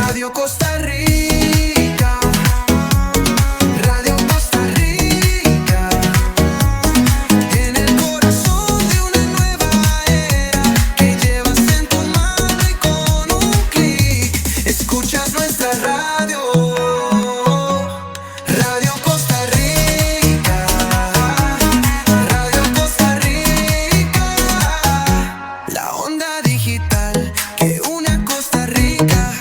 Radio Costa Rica, Radio Costa Rica, en el corazón de una nueva era que llevas en tu mano y con un clic escuchas nuestra radio. Radio Costa Rica, Radio Costa Rica, la onda digital que une a Costa Rica.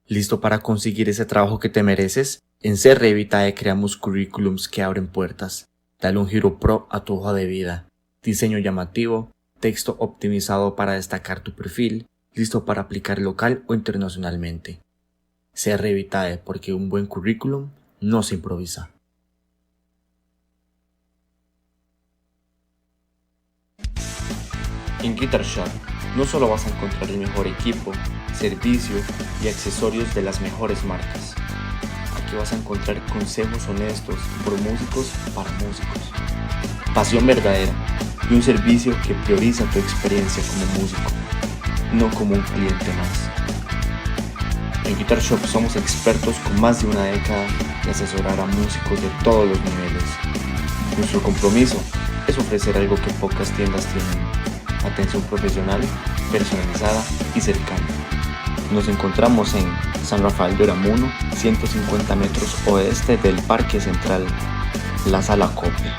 ¿Listo para conseguir ese trabajo que te mereces? En CREvitae creamos currículums que abren puertas. Dale un giro pro a tu hoja de vida. Diseño llamativo, texto optimizado para destacar tu perfil, listo para aplicar local o internacionalmente. CREvitae, porque un buen currículum no se improvisa. En Guitar Shop no solo vas a encontrar el mejor equipo, servicio y accesorios de las mejores marcas. Aquí vas a encontrar consejos honestos por músicos para músicos, pasión verdadera y un servicio que prioriza tu experiencia como músico, no como un cliente más. En Guitar Shop somos expertos con más de una década de asesorar a músicos de todos los niveles. Nuestro compromiso es ofrecer algo que pocas tiendas tienen: atención profesional, personalizada y cercana. Nos encontramos en San Rafael de Oramuno, 150 metros oeste del Parque Central, la Sala Copia.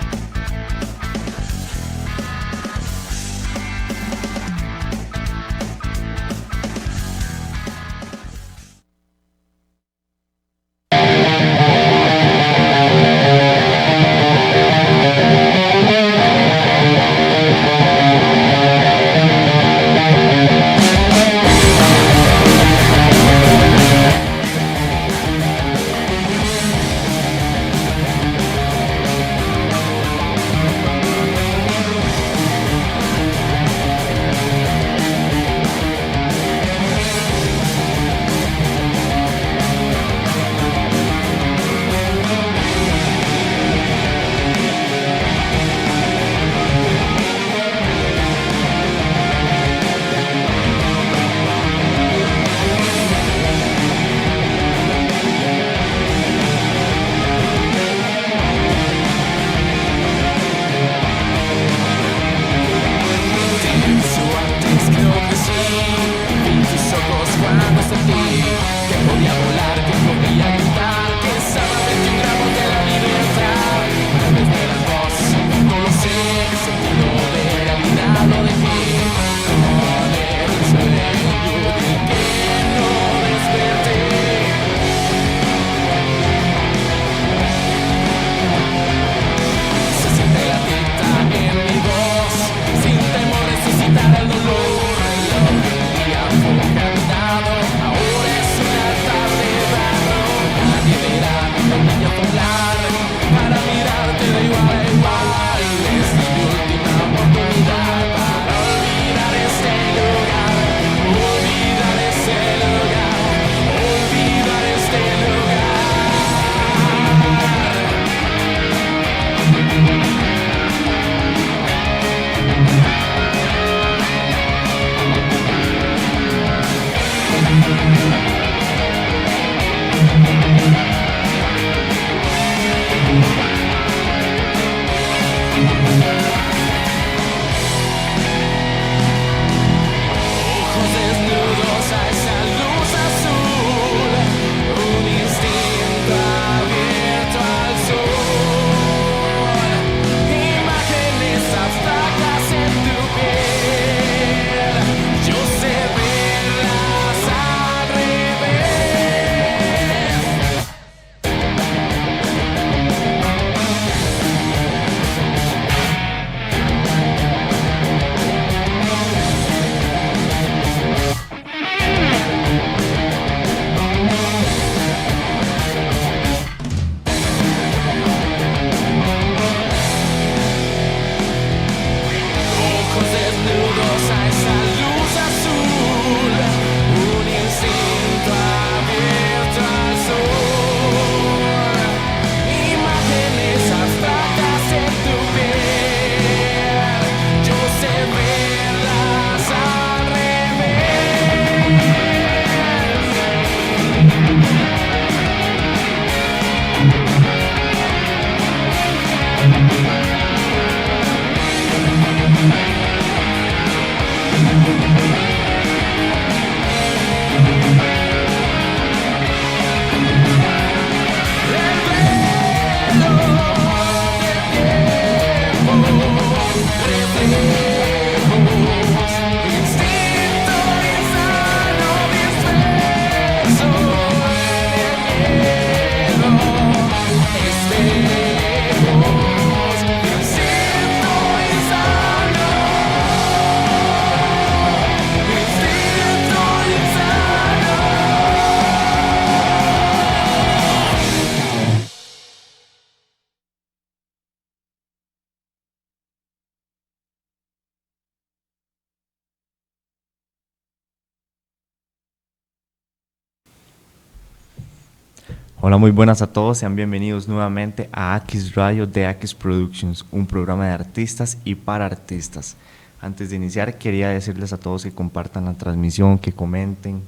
Hola, muy buenas a todos, sean bienvenidos nuevamente a Akis Radio de Akis Productions, un programa de artistas y para artistas. Antes de iniciar, quería decirles a todos que compartan la transmisión, que comenten,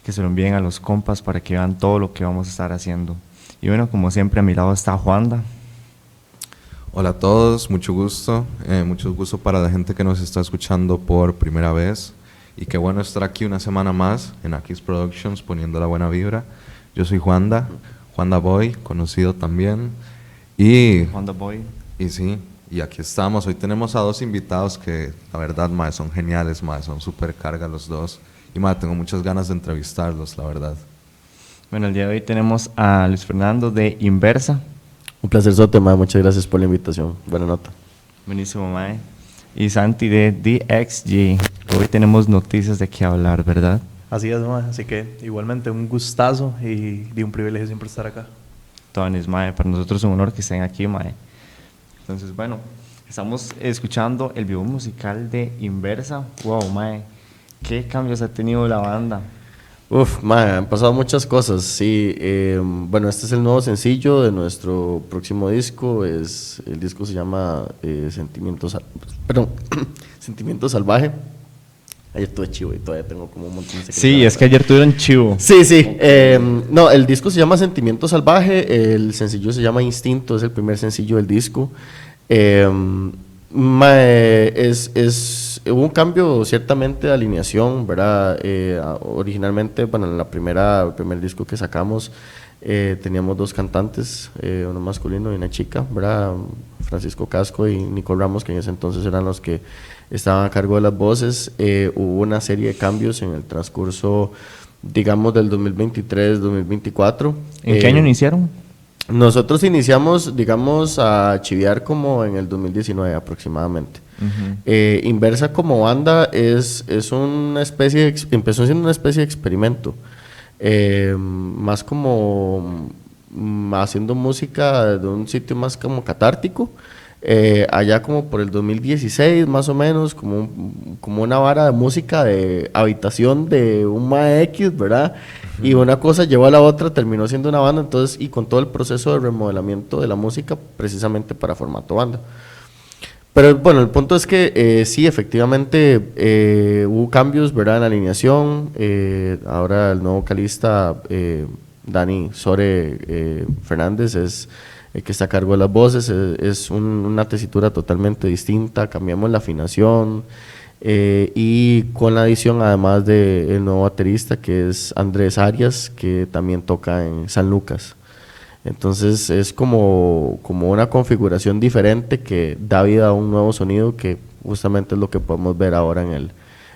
que se lo envíen a los compas para que vean todo lo que vamos a estar haciendo. Y bueno, como siempre, a mi lado está Juanda. Hola a todos, mucho gusto para la gente que nos está escuchando por primera vez y qué bueno estar aquí una semana más en Akis Productions poniendo la buena vibra. Yo soy Juanda Boy, conocido también, y Juanda Boy. Y sí, y aquí estamos. Hoy tenemos a dos invitados que la verdad, mae, son geniales, mae, son súper carga los dos. Y mae, tengo muchas ganas de entrevistarlos, la verdad. Bueno, el día de hoy tenemos a Luis Fernando de Inversa. Un placer, Sote, mae. Muchas gracias por la invitación. Buena nota. Buenísimo, mae. Y Santi de DXG. Hoy tenemos noticias de qué hablar, ¿verdad? Así es, mae. Así que igualmente un gustazo y un privilegio siempre estar acá. Tonis, mae. Para nosotros es un honor que estén aquí, mae. Entonces, bueno, estamos escuchando el video musical de Inversa. Wow, mae. ¿Qué cambios ha tenido la banda? Uf, mae, han pasado muchas cosas, sí. Bueno, este es el nuevo sencillo de nuestro próximo disco. El disco se llama Sentimiento Salvaje. Ayer tuve chivo y todavía tengo como un montón de secretos. Sí, es que ayer tuvieron chivo. Sí, sí. No, el disco se llama Sentimiento Salvaje, el sencillo se llama Instinto, es el primer sencillo del disco. Hubo un cambio ciertamente de alineación, ¿verdad? Originalmente, bueno, en el primer disco que sacamos, teníamos dos cantantes, uno masculino y una chica, ¿verdad? Francisco Casco y Nicole Ramos, que en ese entonces eran los que estaban a cargo de las voces. Hubo una serie de cambios en el transcurso, digamos, del 2023-2024. ¿En qué año iniciaron? Nosotros iniciamos, digamos, a chiviar como en el 2019 aproximadamente. Inversa como banda es una especie, empezó siendo una especie de experimento, más como haciendo música de un sitio más como catártico. Allá como por el 2016 más o menos, como una vara de música de habitación de un mae X, ¿verdad? Y una cosa llevó a la otra, terminó siendo una banda, entonces, y con todo el proceso de remodelamiento de la música precisamente para formato banda. Pero bueno, el punto es que sí, efectivamente hubo cambios, ¿verdad? En la alineación. Ahora el nuevo vocalista, Dani Sore Fernández, es el que está a cargo de las voces. Es una tesitura totalmente distinta, cambiamos la afinación, y con la adición además del nuevo baterista que es Andrés Arias, que también toca en San Lucas. Entonces es como una configuración diferente que da vida a un nuevo sonido, que justamente es lo que podemos ver ahora en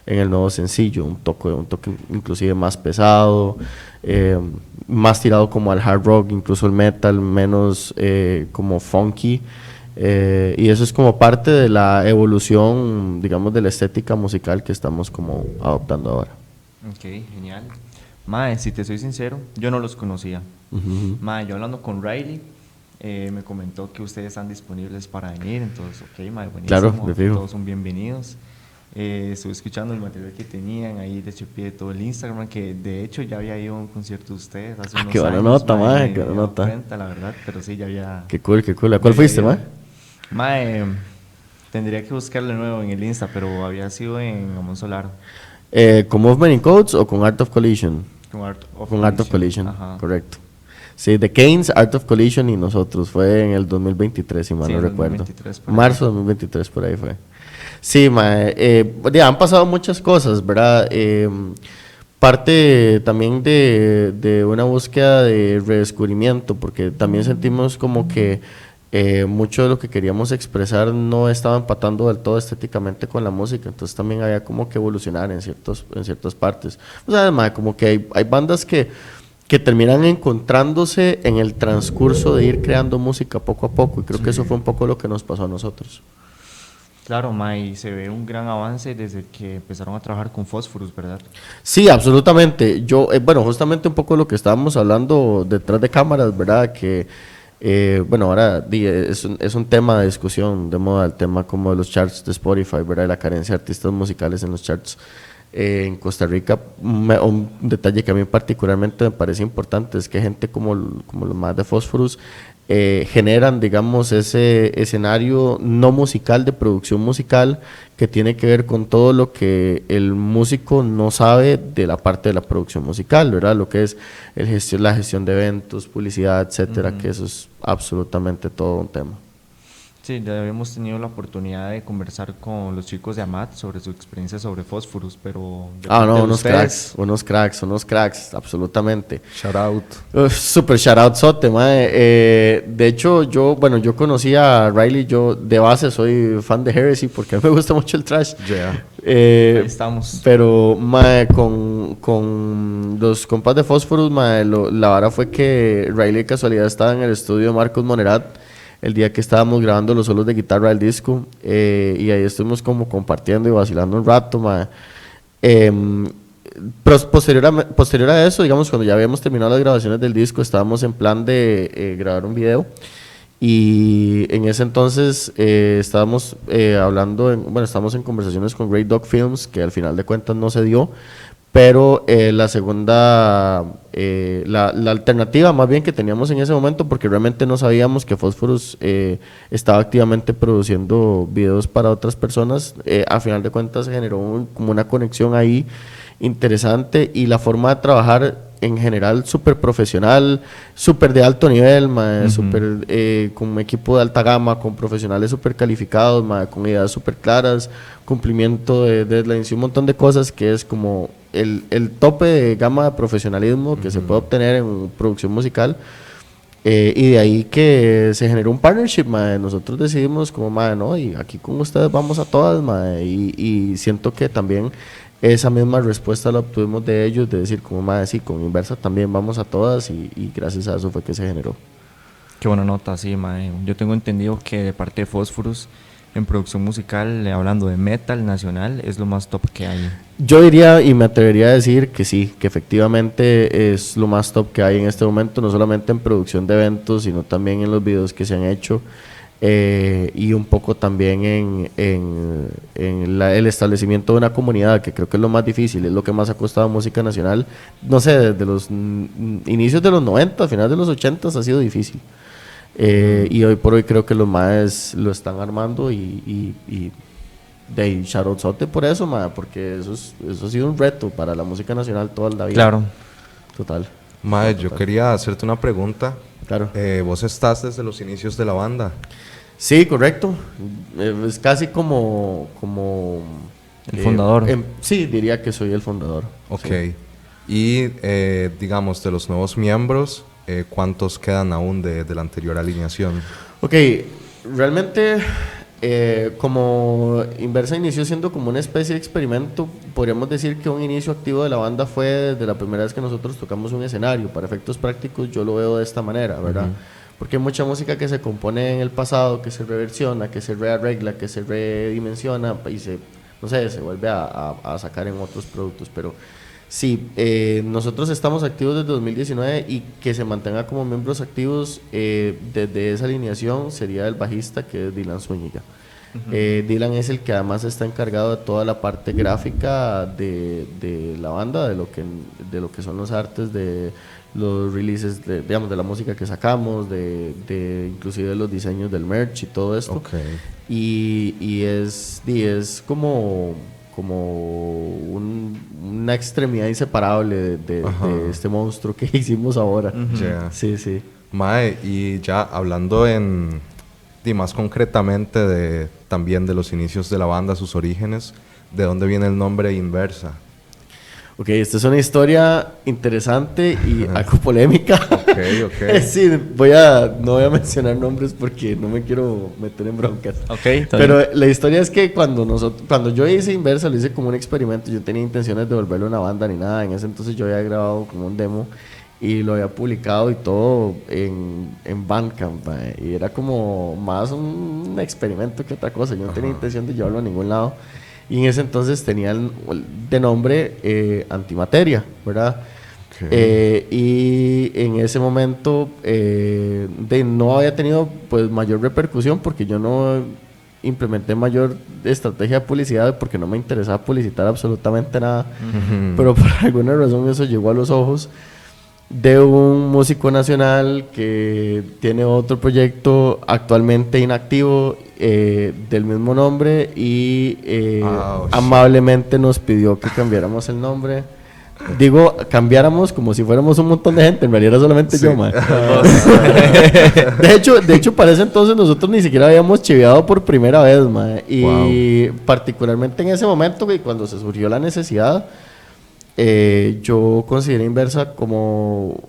el nuevo sencillo, un toque inclusive más pesado, más tirado como al hard rock, incluso el metal, menos como funky, y eso es como parte de la evolución, digamos, de la estética musical que estamos como adoptando ahora. Ok, genial. Mae, si te soy sincero, yo no los conocía. Mae, yo hablando con Riley, me comentó que ustedes están disponibles para venir, entonces, ok, mae, buenísimo. Claro, de fijo. Todos son bienvenidos. Estuve escuchando el material que tenían ahí, de hecho, pie de todo el Instagram, que de hecho ya había ido a un concierto de ustedes hace unos qué buena años, nota, mae, me qué buena he dado nota. cuenta, la verdad, pero sí, ya había... Qué cool, qué cool. ¿A cuál fuiste, mae? Mae, tendría que buscarlo de nuevo en el Insta, pero había sido en Amon Solar. ¿Con Movement in Codes o con Art of Collision? Con Art of Collision, Ajá. correcto. Sí, The Canes, Art of Collision y nosotros. Fue en el 2023, si mal Sí, no en recuerdo. 2023 por ahí. Marzo de 2023, por ahí fue. Sí, ya han pasado muchas cosas, ¿verdad? Parte también de una búsqueda de redescubrimiento, porque también sentimos como que mucho de lo que queríamos expresar no estaba empatando del todo estéticamente con la música, entonces también había como que evolucionar en ciertas partes. O sea, como que hay bandas que terminan encontrándose en el transcurso de ir creando música poco a poco, y creo que eso fue un poco lo que nos pasó a nosotros. Claro, y se ve un gran avance desde que empezaron a trabajar con Phosphorus, ¿verdad? Sí, absolutamente. Yo, bueno, justamente un poco lo que estábamos hablando detrás de cámaras, ¿verdad? Que, bueno, ahora es un tema de discusión de moda, el tema como de los charts de Spotify, ¿verdad? Y la carencia de artistas musicales en los charts. En Costa Rica, un detalle que a mí particularmente me parece importante es que gente como los más de Phosphorus generan, digamos, ese escenario no musical de producción musical que tiene que ver con todo lo que el músico no sabe de la parte de la producción musical, ¿verdad? Lo que es la gestión de eventos, publicidad, etcétera, que eso es absolutamente todo un tema. Sí, ya habíamos tenido la oportunidad de conversar con los chicos de AMAT sobre su experiencia sobre Phosphorus, pero... de parte No, de unos cracks, absolutamente. Shout out. Super shout out sote, mae. De hecho, yo conocí a Riley, yo de base soy fan de Heresy porque a mí me gusta mucho el thrash. Yeah. Ahí estamos. Pero, mae, con los compas de Phosphorus, mae, la vara fue que Riley de casualidad estaba en el estudio de Marcos Monerat el día que estábamos grabando los solos de guitarra del disco, y ahí estuvimos como compartiendo y vacilando un rato, mae. Posterior a eso, digamos, cuando ya habíamos terminado las grabaciones del disco, estábamos en plan de grabar un video, y en ese entonces estábamos estábamos en conversaciones con Great Dog Films, que al final de cuentas no se dio, pero la alternativa más bien que teníamos en ese momento, porque realmente no sabíamos que Phosphorus estaba activamente produciendo videos para otras personas, a final de cuentas se generó como una conexión ahí interesante, y la forma de trabajar en general súper profesional, súper de alto nivel, con un equipo de alta gama, con profesionales súper calificados, con ideas súper claras, cumplimiento de deadlines y un montón de cosas que es como el tope de gama de profesionalismo que se puede obtener en producción musical. Y de ahí que se generó un partnership, nosotros decidimos como, no, y aquí con ustedes vamos a todas, y siento que también esa misma respuesta la obtuvimos de ellos, de decir como, sí, con Inversa también vamos a todas, y gracias a eso fue que se generó. Qué buena nota, sí, mae. Yo tengo entendido que de parte de Phosphorus, en producción musical, hablando de metal nacional, es lo más top que hay. Yo diría y me atrevería a decir que sí, que efectivamente es lo más top que hay en este momento, no solamente en producción de eventos, sino también en los videos que se han hecho, y un poco también en el establecimiento de una comunidad, que creo que es lo más difícil, es lo que más ha costado música nacional, no sé, desde los inicios de los 90, finales de los 80 ha sido difícil. Y hoy por hoy creo que los maes lo están armando, y de shoutoutote por eso, porque eso ha sido un reto para la música nacional toda la vida. Claro. Total. Mae, yo quería hacerte una pregunta. Claro. Vos estás desde los inicios de la banda. Sí, correcto. Es casi como el fundador. Sí, diría que soy el fundador. Ok. Sí. Y digamos, de los nuevos miembros, ¿cuántos quedan aún de la anterior alineación? Ok, realmente como Inversa inició siendo como una especie de experimento, podríamos decir que un inicio activo de la banda fue desde la primera vez que nosotros tocamos un escenario. Para efectos prácticos yo lo veo de esta manera, ¿verdad? Porque hay mucha música que se compone en el pasado, que se reversiona, que se rearregla, que se redimensiona y se vuelve a sacar en otros productos, pero sí, nosotros estamos activos desde 2019, y que se mantenga como miembros activos desde esa alineación sería el bajista, que es Dylan Zúñiga. Dylan es el que además está encargado de toda la parte gráfica de la banda, de lo que son los artes, de los releases, de la música que sacamos, de inclusive los diseños del merch y todo esto. Okay. Y es como una extremidad inseparable de este monstruo que hicimos ahora. Yeah. Sí, sí. Mae, y ya hablando más concretamente también de los inicios de la banda, sus orígenes, ¿de dónde viene el nombre Inversa? Ok, esta es una historia interesante y algo polémica. Ok. Sí, no voy a mencionar nombres porque no me quiero meter en broncas. Pero la historia es que cuando yo hice Inversa, lo hice como un experimento. Yo tenía intenciones de volverlo una banda ni nada. En ese entonces yo había grabado como un demo y lo había publicado y todo en Bandcamp, y era como más un experimento que otra cosa. Yo no tenía intención de llevarlo a ningún lado. Y en ese entonces tenía de nombre Antimateria, ¿verdad? Okay. Y en ese momento no había tenido pues mayor repercusión, porque yo no implementé mayor estrategia de publicidad porque no me interesaba publicitar absolutamente nada. Pero por alguna razón eso llegó a los ojos de un músico nacional que tiene otro proyecto actualmente inactivo del mismo nombre y amablemente nos pidió que cambiáramos el nombre. Digo, cambiáramos como si fuéramos un montón de gente, en realidad era solamente yo, mae. De hecho, para ese entonces nosotros ni siquiera habíamos chiveado por primera vez, mae. Y particularmente en ese momento, que cuando se surgió la necesidad, yo consideré Inversa como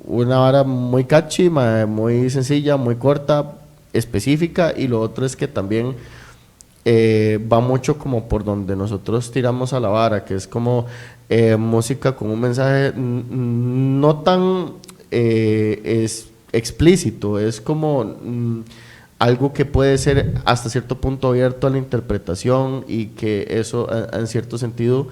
una vara muy catchy, mae, muy sencilla, muy corta, específica, y lo otro es que también va mucho como por donde nosotros tiramos a la vara, que es como música con un mensaje no tan es explícito, es como algo que puede ser hasta cierto punto abierto a la interpretación, y que eso en cierto sentido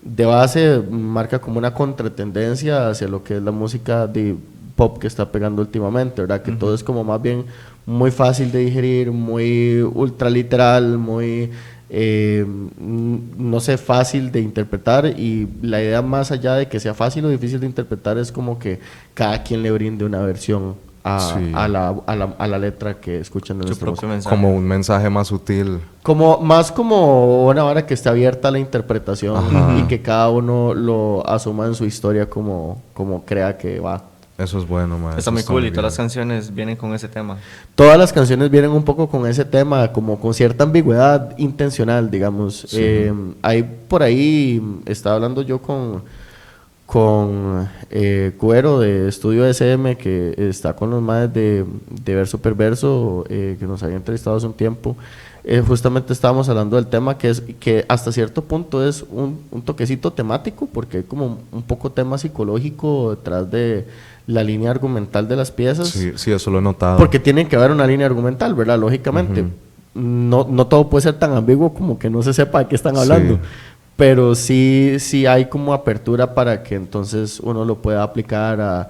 de base marca como una contratendencia hacia lo que es la música de pop que está pegando últimamente, ¿verdad? Que todo es como más bien muy fácil de digerir, muy ultraliteral, muy no sé, fácil de interpretar, y la idea más allá de que sea fácil o difícil de interpretar es como que cada quien le brinde una versión a la letra que escuchan de nuestra música. Como un mensaje más sutil. Más como una vara que esté abierta a la interpretación y que cada uno lo asuma en su historia como crea que va. Eso es bueno, man. Está muy cool, y todas las canciones vienen con ese tema. Todas las canciones vienen un poco con ese tema, como con cierta ambigüedad intencional, digamos. Sí. Hay por ahí, estaba hablando yo con Cuero de Estudio SM, que está con los maes de Verso Perverso, que nos había entrevistado hace un tiempo. Justamente estábamos hablando del tema, que hasta cierto punto es un toquecito temático, porque hay como un poco tema psicológico detrás de la línea argumental de las piezas. Sí, eso lo he notado. Porque tiene que haber una línea argumental, ¿verdad? Lógicamente. No todo puede ser tan ambiguo como que no se sepa de qué están hablando. Pero sí hay como apertura para que entonces uno lo pueda aplicar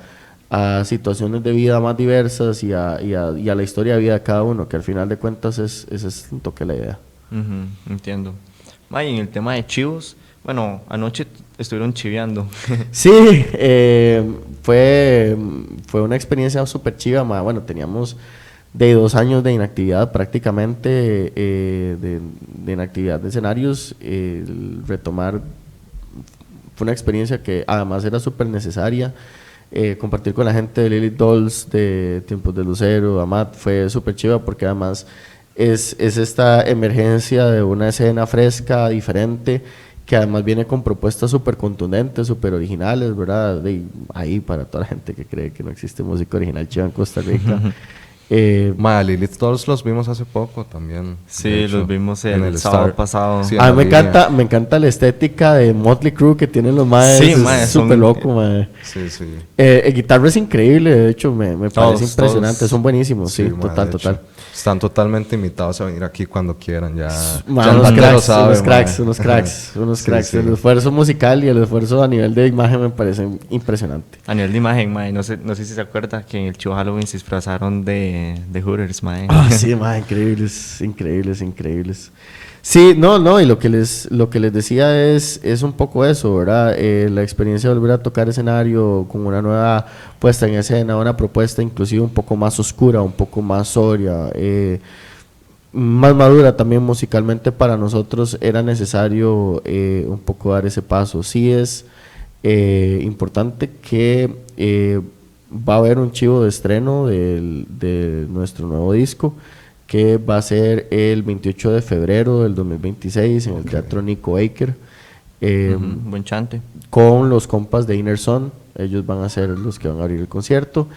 a situaciones de vida más diversas y a la historia de vida de cada uno, que al final de cuentas ese es un toque la idea. Entiendo. Y en el tema de chivos, bueno, anoche estuvieron chiveando. Sí, fue una experiencia súper chiva, ma. Bueno, teníamos de 2 años de inactividad prácticamente, de inactividad de escenarios. Retomar fue una experiencia que además era súper necesaria. Compartir con la gente de Lilith Dolls, de Tiempos de Lucero, Amat, fue súper chiva, porque además es esta emergencia de una escena fresca, diferente, que además viene con propuestas súper contundentes, súper originales, ¿verdad? Ahí para toda la gente que cree que no existe música original chiva en Costa Rica. Lilith Dolls los vimos hace poco también. Sí, los vimos el sábado Star. pasado. Sí, A mí me encanta la estética de Motley Crue que tienen los maes. Sí, es súper loco, mae. Sí. El guitarra es increíble, de hecho, me parece impresionante. todos. Son buenísimos, sí, mae, total. de hecho, están totalmente invitados a venir aquí cuando quieran. Ya, Ma, ya unos Andrés lo cracks, sabe, unos mae. cracks. Sí. El esfuerzo musical y el esfuerzo a nivel de imagen me parece impresionante. A nivel de imagen, no sé si se acuerda que en el Chivo Halloween se disfrazaron de Hooters, mae. Sí, ma, increíbles. Sí, no, y lo que les decía es un poco eso, ¿verdad? La experiencia de volver a tocar escenario con una nueva puesta en escena, una propuesta inclusive un poco más oscura, un poco más sobria, más madura también musicalmente para nosotros, era necesario un poco dar ese paso. Sí es importante que va a haber un chivo de estreno de nuestro nuevo disco, que va a ser el 28 de febrero del 2026 en el Teatro Nico Baker. Buen chante. Con los compas de Inner Son. Ellos van a ser los que van a abrir el concierto.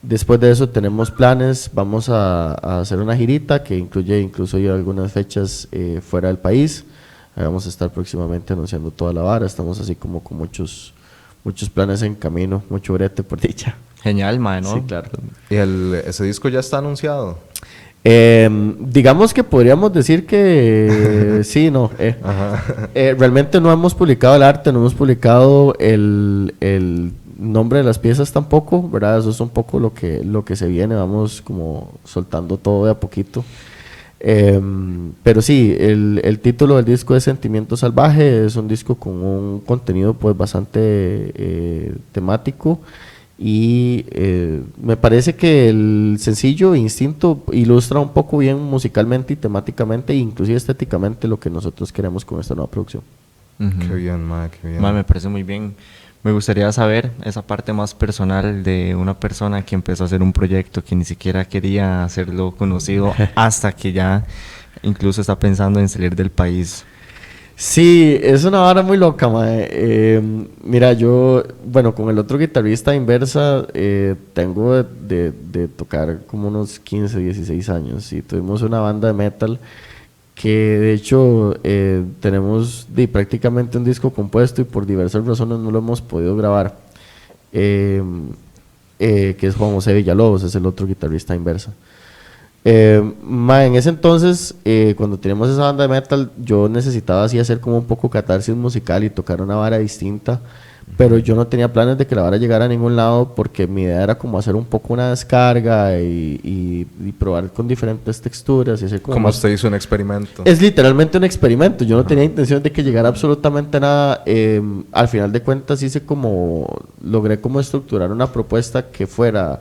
Después de eso tenemos planes, vamos a hacer una girita que incluye incluso ya algunas fechas fuera del país. Ahí vamos a estar próximamente anunciando toda la vara. Estamos así como con muchos planes en camino, mucho brete por dicha. Genial, mae, ¿no? Sí, claro. ¿Y ese disco ya está anunciado? Digamos que podríamos decir que sí, no. Realmente no hemos publicado el arte, no hemos publicado el nombre de las piezas tampoco, ¿verdad? Eso es un poco lo que se viene, vamos como soltando todo de a poquito. Pero sí, el título del disco es Sentimiento Salvaje, es un disco con un contenido pues bastante temático y me parece que el sencillo Instinto ilustra un poco bien musicalmente y temáticamente e inclusive estéticamente lo que nosotros queremos con esta nueva producción. Qué bien, mae, qué bien. Me parece muy bien. Me gustaría saber esa parte más personal de una persona que empezó a hacer un proyecto que ni siquiera quería hacerlo conocido hasta que ya incluso está pensando en salir del país. Sí, es una vara muy loca, mae. Mira, yo, bueno, con el otro guitarrista Inversa, tengo de tocar como unos 15, 16 años y tuvimos una banda de metal que de hecho tenemos prácticamente un disco compuesto y por diversas razones no lo hemos podido grabar, que es Juan José Villalobos, es el otro guitarrista Inversa. En ese entonces, cuando teníamos esa banda de metal, yo necesitaba así hacer como un poco catarsis musical y tocar una vara distinta, pero yo no tenía planes de que la vara llegara a ningún lado porque mi idea era como hacer un poco una descarga y probar con diferentes texturas y hacer como ¿Cómo más- usted hizo un experimento? Es literalmente un experimento, yo no tenía intención de que llegara absolutamente nada. Al final de cuentas logré como estructurar una propuesta que fuera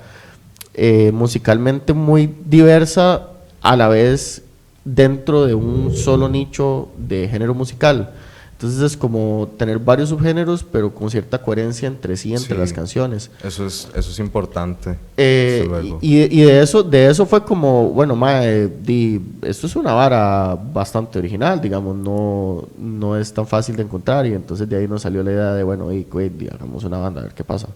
musicalmente muy diversa, a la vez dentro de un solo nicho de género musical. Entonces es como tener varios subgéneros, pero con cierta coherencia entre sí, entre Sí. las canciones. Eso es importante. Eh, desde luego. y de eso fue como, bueno, esto es una vara bastante original, digamos, no es tan fácil de encontrar, y entonces de ahí nos salió la idea de, bueno, hagamos una banda, a ver qué pasa.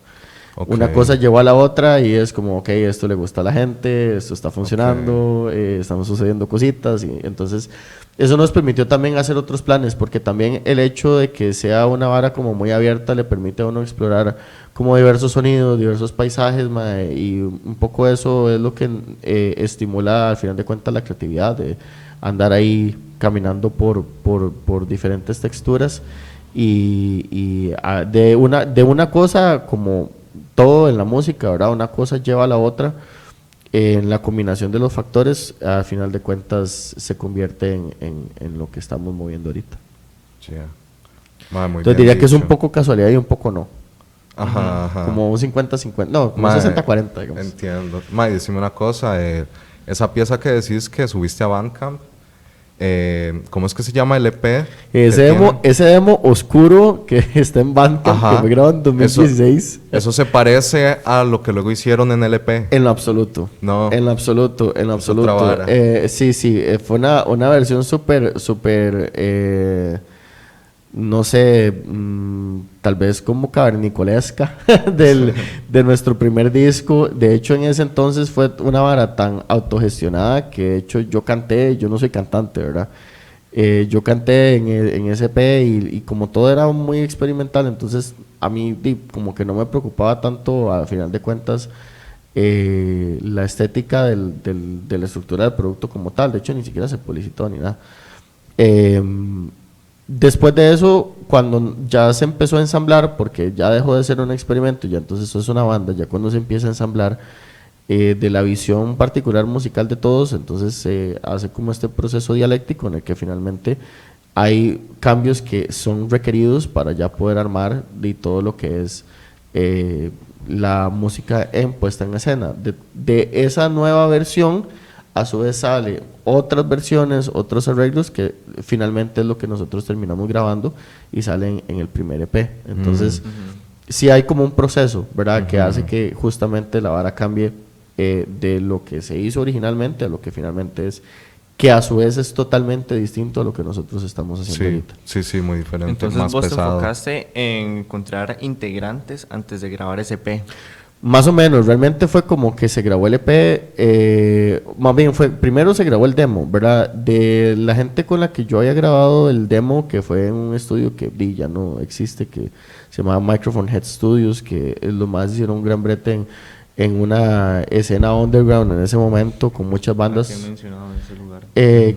Ok. Una cosa llevó a la otra y es como, ok, esto le gusta a la gente, esto está funcionando, están sucediendo cositas, y entonces eso nos permitió también hacer otros planes, porque también el hecho de que sea una vara como muy abierta le permite a uno explorar como diversos sonidos, diversos paisajes, mae, y un poco eso es lo que estimula al final de cuentas la creatividad, de andar ahí caminando por diferentes texturas de una cosa, como todo en la música, ¿verdad? Una cosa lleva a la otra. En la combinación de los factores, al final de cuentas, se convierte en lo que estamos moviendo ahorita. Yeah. Mae, muy Entonces bien diría que es un dicho. poco casualidad y un poco no. Ajá, ajá. Como un 50-50, no, como un Mae, 60-40, digamos. Entiendo. Mae, decime una cosa. Esa pieza que decís que subiste a Bandcamp, ¿cómo es que se llama el EP? Ese demo oscuro que está en Bandcamp, Ajá. que fue grabado en 2016. Eso se parece a lo que luego hicieron en el EP. En lo absoluto. No. En lo absoluto, en lo Es otra absoluto. vara. Sí, fue una versión súper, no sé, tal vez como cavernicolesca de nuestro primer disco. De hecho, en ese entonces fue una vara tan autogestionada que de hecho yo canté, yo no soy cantante, ¿verdad? Yo canté en ese EP y como todo era muy experimental, entonces a mí como que no me preocupaba tanto, al final de cuentas, la estética de la estructura del producto como tal. De hecho, ni siquiera se publicitó ni nada. Después de eso, cuando ya se empezó a ensamblar, porque ya dejó de ser un experimento, ya entonces eso es una banda, ya cuando se empieza a ensamblar de la visión particular musical de todos, entonces se hace como este proceso dialéctico en el que finalmente hay cambios que son requeridos para ya poder armar de todo lo que es la música puesta en escena. De esa nueva versión, a su vez sale otras versiones, otros arreglos que finalmente es lo que nosotros terminamos grabando y salen en el primer EP. Entonces, sí hay como un proceso, ¿verdad? Que hace que justamente la vara cambie de lo que se hizo originalmente a lo que finalmente es, que a su vez es totalmente distinto a lo que nosotros estamos haciendo Sí, ahorita. sí, muy diferente. Entonces más vos te pesado. enfocaste en encontrar integrantes antes de grabar ese EP. Más o menos, realmente fue como que se grabó el EP, más bien primero se grabó el demo, ¿verdad? De la gente con la que yo había grabado el demo, que fue en un estudio que ya no existe, que se llamaba Microphone Head Studios, que los más hicieron un gran brete en una escena underground en ese momento, con muchas bandas Que he mencionado en ese lugar.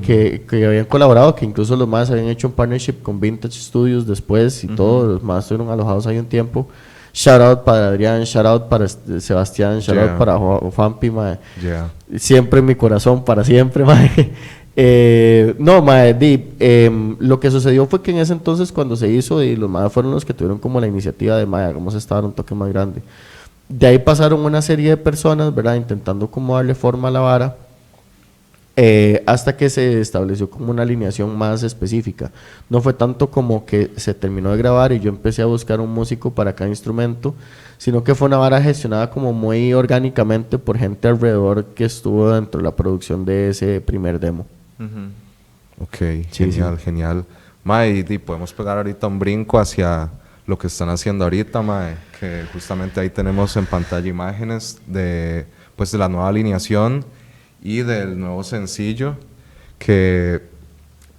que habían colaborado, que incluso los más habían hecho un partnership con Vintage Studios después y todos los más estuvieron alojados ahí un tiempo. Shout out para Adrián, shout out para Sebastián, shout out Yeah. para Juanpi, mae. Yeah. Siempre en mi corazón, para siempre, mae. No, mae, lo que sucedió fue que en ese entonces cuando se hizo, y los mae fueron los que tuvieron como la iniciativa de mae, hagamos esta vara un toque más grande. De ahí pasaron una serie de personas, ¿verdad? Intentando como darle forma a la vara, hasta que se estableció como una alineación más específica. No fue tanto como que se terminó de grabar y yo empecé a buscar un músico para cada instrumento, sino que fue una vara gestionada como muy orgánicamente por gente alrededor que estuvo dentro de la producción de ese primer demo. Ok, Sí, genial, sí. genial. Mae, y podemos pegar ahorita un brinco hacia lo que están haciendo ahorita, mae, que justamente ahí tenemos en pantalla imágenes de, pues, de la nueva alineación y del nuevo sencillo que,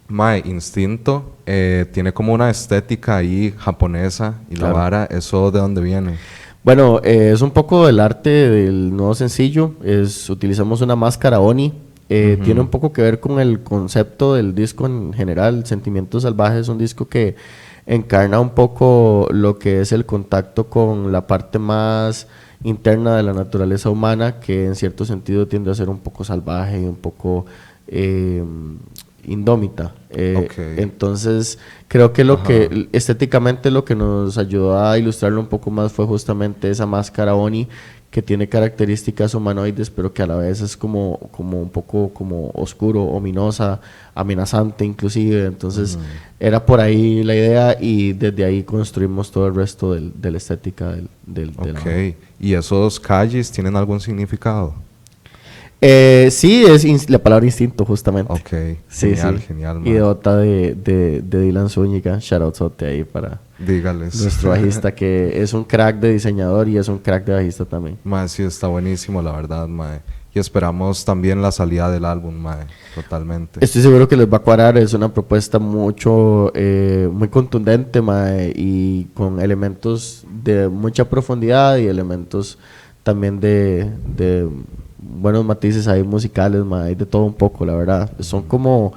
mae, Instinto, tiene como una estética ahí japonesa y Claro. la vara, ¿eso de dónde viene? Bueno, es un poco del arte del nuevo sencillo. Utilizamos una máscara Oni. Tiene un poco que ver con el concepto del disco en general. Sentimientos Salvajes es un disco que encarna un poco lo que es el contacto con la parte más interna de la naturaleza humana, que en cierto sentido tiende a ser un poco salvaje y un poco indómita. Ok. Entonces, creo que estéticamente lo que nos ayudó a ilustrarlo un poco más fue justamente esa máscara Oni, que tiene características humanoides, pero que a la vez es como un poco como oscuro, ominosa, amenazante inclusive. Entonces, era por ahí la idea y desde ahí construimos todo el resto de la estética de la Ok, banda. ¿y esos calles tienen algún significado? Sí, es la palabra instinto, justamente. Ok, Sí, genial, sí. genial, mae. Idiota de Dylan Zúñiga. Shoutoutote ahí para Dígales. nuestro bajista, que es un crack de diseñador y es un crack de bajista también. Mae, sí, está buenísimo, la verdad, mae. Y esperamos también la salida del álbum, mae, totalmente. Estoy seguro que les va a cuadrar. Es una propuesta muy contundente, mae, y con elementos de mucha profundidad y elementos también de buenos matices ahí musicales, mae, hay de todo un poco, la verdad. Es como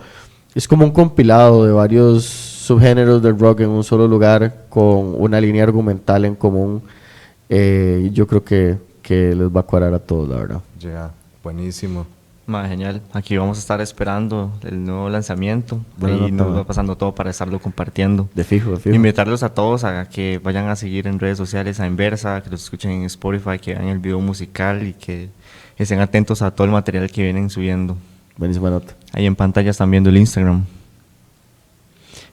un compilado de varios subgéneros del rock en un solo lugar con una línea argumental en común. Yo creo que les va a cuadrar a todos, la verdad. Ya, buenísimo. Ma, genial. Aquí vamos a estar esperando el nuevo lanzamiento. Buena Y nota, nos ma. va pasando todo para estarlo compartiendo. De fijo, de fijo. Invitarlos a todos a que vayan a seguir en redes sociales a Inversa, que los escuchen en Spotify, que vean el video musical y que estén atentos a todo el material que vienen subiendo. Buenísima nota. Ahí en pantalla están viendo el Instagram.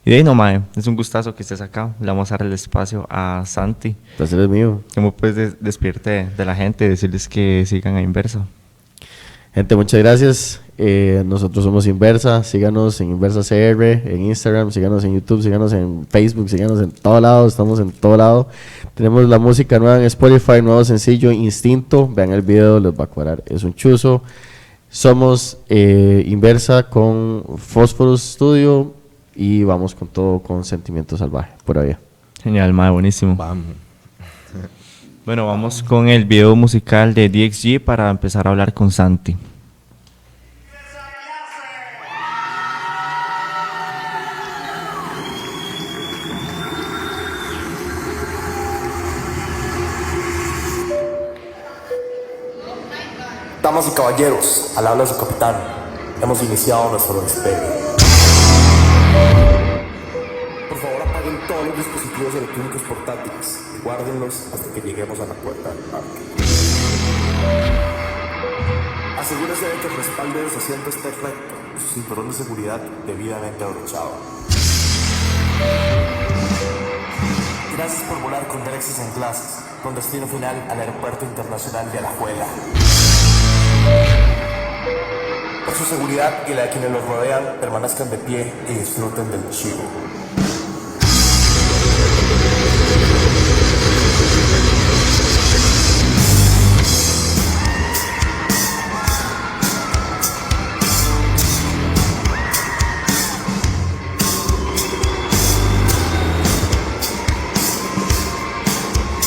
Y de ahí no, mae, es un gustazo que estés acá. Le vamos a dar el espacio a Santi. El placer es mío. ¿Cómo puedes despierte de la gente y decirles que sigan a Inversa? Gente, muchas gracias. Nosotros somos Inversa. Síganos en Inversa CR, en Instagram, síganos en YouTube, síganos en Facebook, síganos en todo lado. Estamos en todo lado. Tenemos la música nueva en Spotify, nuevo sencillo, Instinto. Vean el video, les va a cuadrar. Es un chuzo. Somos Inversa con Phosphorus Studio y vamos con todo con Sentimiento Salvaje. Por ahí. Genial, mae, buenísimo. Vamos. Bueno, vamos con el video musical de DXG para empezar a hablar con Santi. Damas y caballeros, al habla su capitán, hemos iniciado nuestro despegue. Por favor, apaguen todos los dispositivos electrónicos portátiles y guárdenlos hasta que lleguemos a la puerta del parque. Asegúrese de que el respaldo de su asiento esté recto y su cinturón de seguridad debidamente abrochado. Gracias por volar con Alexis en clases, con destino final al Aeropuerto Internacional de Alajuela. Por su seguridad y la de quienes los rodean, permanezcan de pie y disfruten del chivo.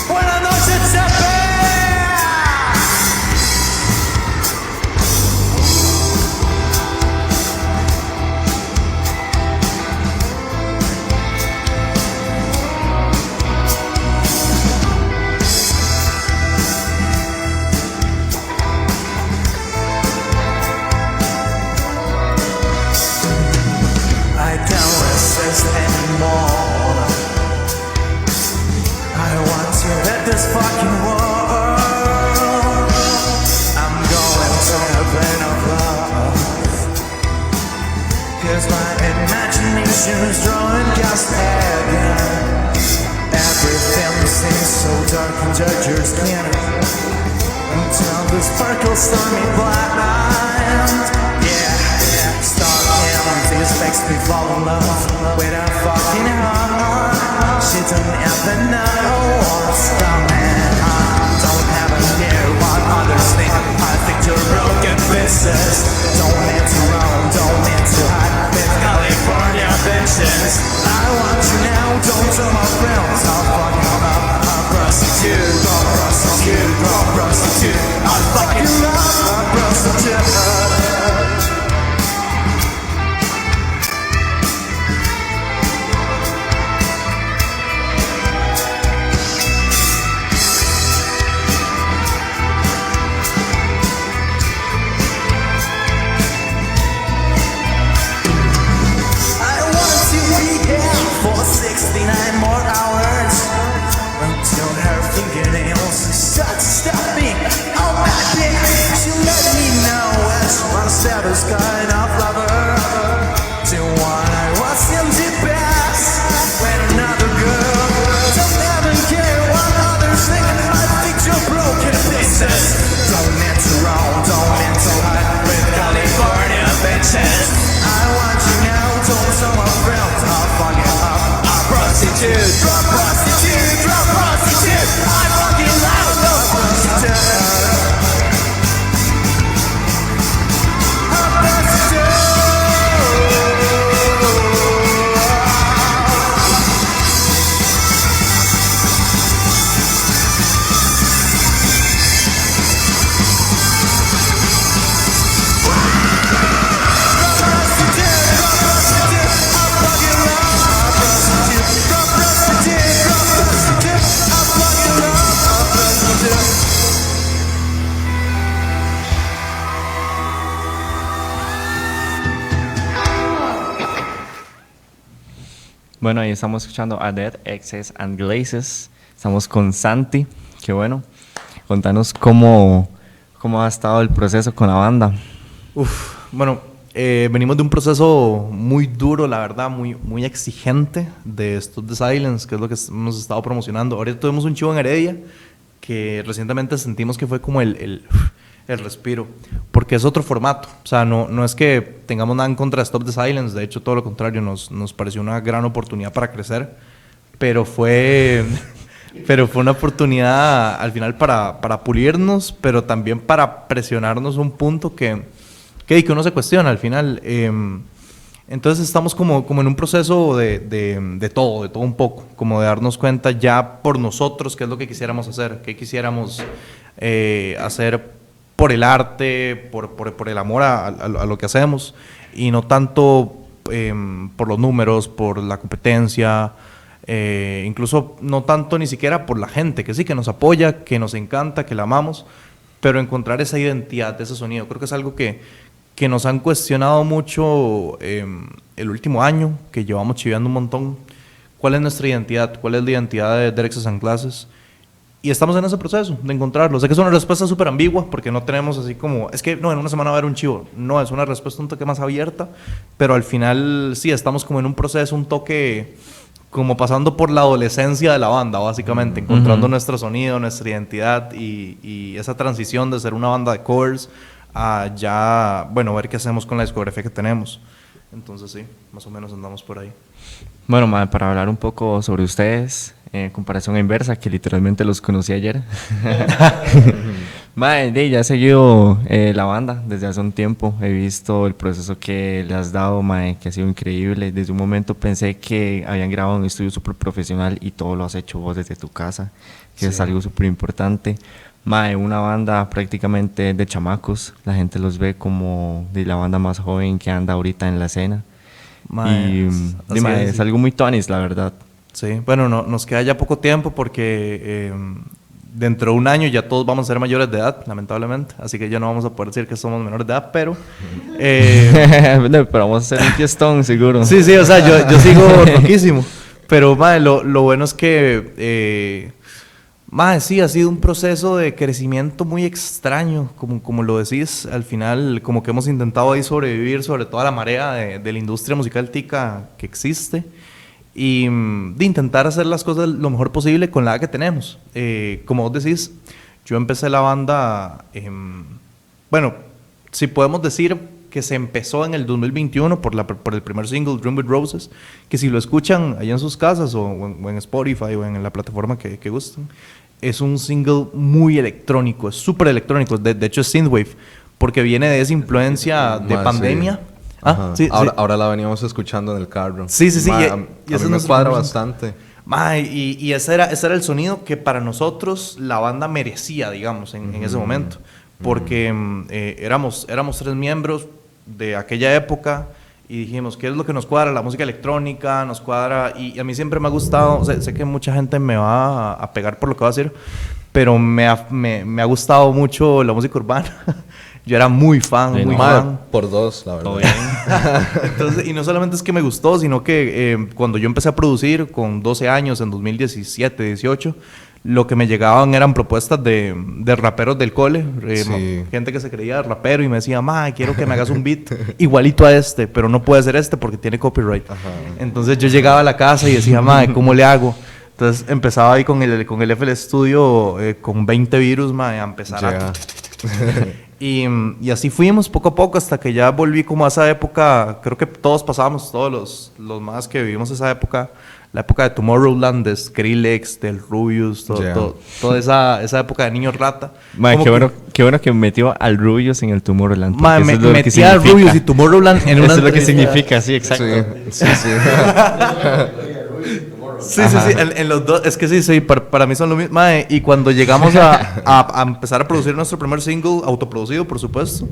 Buenas noches, Chepe. this fucking world. I'm going to a plane of love, 'cause my imagination's drawing just again. Everything seems so dark and judges can't until the sparkles stormy blind. Yeah, start empties makes me fall in love with a fucking heart. She don't ever know what's coming on. Don't ever hear what others think. I think you're broken pieces. Don't need to run, don't need to hide with California bitches. I want you now, don't tell my friends. I'll fucking love a prostitute, a prostitute, a prostitute. I'll fucking love a prostitute. I want to be here for 69 more hours until her fingernails start stopping on my dick. She let me know as one Sarah's kind of lover. To one I was in the past with another girl. Don't ever care what others think. I think you're broken pieces. Don't need to roll, don't need to hide with California bitches. I want you now, don't tell my friends. I'll fucking up a prostitute, drop prostitute, drop prostitute. I fucking love the prostitute. A prostitute. Bueno, ahí estamos escuchando a Dead, Excess and Glazes. Estamos con Santi. Qué bueno. Contanos cómo ha estado el proceso con la banda. Bueno, venimos de un proceso muy duro, la verdad, muy exigente de Stop the Silence, que es lo que hemos estado promocionando. Ahorita tuvimos un show en Heredia que recientemente sentimos que fue como el respiro, porque es otro formato. O sea, no es que tengamos nada en contra de Stop the Silence, de hecho todo lo contrario, nos pareció una gran oportunidad para crecer, pero fue una oportunidad al final para pulirnos, pero también para presionarnos un punto que uno se cuestiona al final. Entonces estamos como en un proceso de todo un poco, como de darnos cuenta ya por nosotros qué es lo que quisiéramos hacer, qué quisiéramos hacer por el arte, por el amor a lo que hacemos, y no tanto por los números, por la competencia, incluso no tanto ni siquiera por la gente, que sí, que nos apoya, que nos encanta, que la amamos, pero encontrar esa identidad, ese sonido. Creo que es algo que nos han cuestionado mucho el último año, que llevamos chiveando un montón. ¿Cuál es nuestra identidad? ¿Cuál es la identidad de Dead, Excess and Glazes? Y estamos en ese proceso de encontrarlo. Sé que es una respuesta súper ambigua, porque no tenemos así como, es que no, en una semana va a haber un chivo. No, es una respuesta un toque más abierta, pero al final sí, estamos como en un proceso, un toque como pasando por la adolescencia de la banda, básicamente, encontrando nuestro sonido, nuestra identidad y esa transición de ser una banda de covers a ya, bueno, ver qué hacemos con la discografía que tenemos. Entonces sí, más o menos andamos por ahí. Bueno, mae, para hablar un poco sobre ustedes, en comparación a Inversa, que literalmente los conocí ayer. Mae, ya he seguido la banda desde hace un tiempo. He visto el proceso que le has dado, mae, que ha sido increíble. Desde un momento pensé que habían grabado en un estudio súper profesional y todo lo has hecho vos desde tu casa, que es algo súper importante. Mae, una banda prácticamente de chamacos. La gente los ve como de la banda más joven que anda ahorita en la escena. Mae, es algo muy tonis, la verdad. Sí, bueno, nos queda ya poco tiempo porque dentro de un año ya todos vamos a ser mayores de edad, lamentablemente. Así que ya no vamos a poder decir que somos menores de edad, pero... pero vamos a hacer un fiestón, seguro. Sí, o sea, yo sigo loquísimo. Pero, mae, lo bueno es que... Mae, sí, ha sido un proceso de crecimiento muy extraño, como lo decís, al final como que hemos intentado ahí sobrevivir sobre toda la marea de la industria musical tica que existe y de intentar hacer las cosas lo mejor posible con la edad que tenemos. Como vos decís, yo empecé la banda, bueno, si podemos decir que se empezó en el 2021 por el primer single, Dream with Roses, que si lo escuchan allá en sus casas o en Spotify o en la plataforma que gusten, es un single muy electrónico, es súper electrónico, de hecho es synthwave, porque viene de esa influencia de pandemia. Sí. Ah, sí, ahora la veníamos escuchando en el carro. Sí. Ma, Y a ese mí es me nuestro cuadra primer bastante. Ma, y ese era el sonido que para nosotros la banda merecía, digamos, en ese momento. Porque éramos 3 miembros de aquella época y dijimos, ¿qué es lo que nos cuadra? La música electrónica nos cuadra. Y a mí siempre me ha gustado, sé que mucha gente me va a pegar por lo que voy a decir, pero me ha gustado mucho la música urbana. Yo era muy fan, muy fan. Por 2, la verdad. Todo bien. Entonces, y no solamente es que me gustó, sino que cuando yo empecé a producir con 12 años, en 2017, 18, lo que me llegaban eran propuestas de raperos del cole, Sí. gente que se creía rapero y me decía, ma, quiero que me hagas un beat igualito a este, pero no puede ser este porque tiene copyright. Ajá. Entonces yo llegaba a la casa y decía, ma, ¿cómo le hago? Entonces empezaba ahí con el FL Studio con 20 virus, ma, a empezar a... Y así fuimos poco a poco hasta que ya volví como a esa época. Creo que todos pasábamos, todos los más que vivimos esa época, la época de Tomorrowland, de Skrillex, del Rubius, toda esa época de niños rata. Mae, Como qué bueno que metió al Rubius en el Tomorrowland. Ma, porque eso es lo que metí a significa. Rubius y Tomorrowland en una Eso es lo que entrevista. significa, sí, exacto. Sí. Sí, en los dos, es que sí, para mí son lo mismo. Mae, y cuando llegamos a empezar a producir nuestro primer single, autoproducido, por supuesto,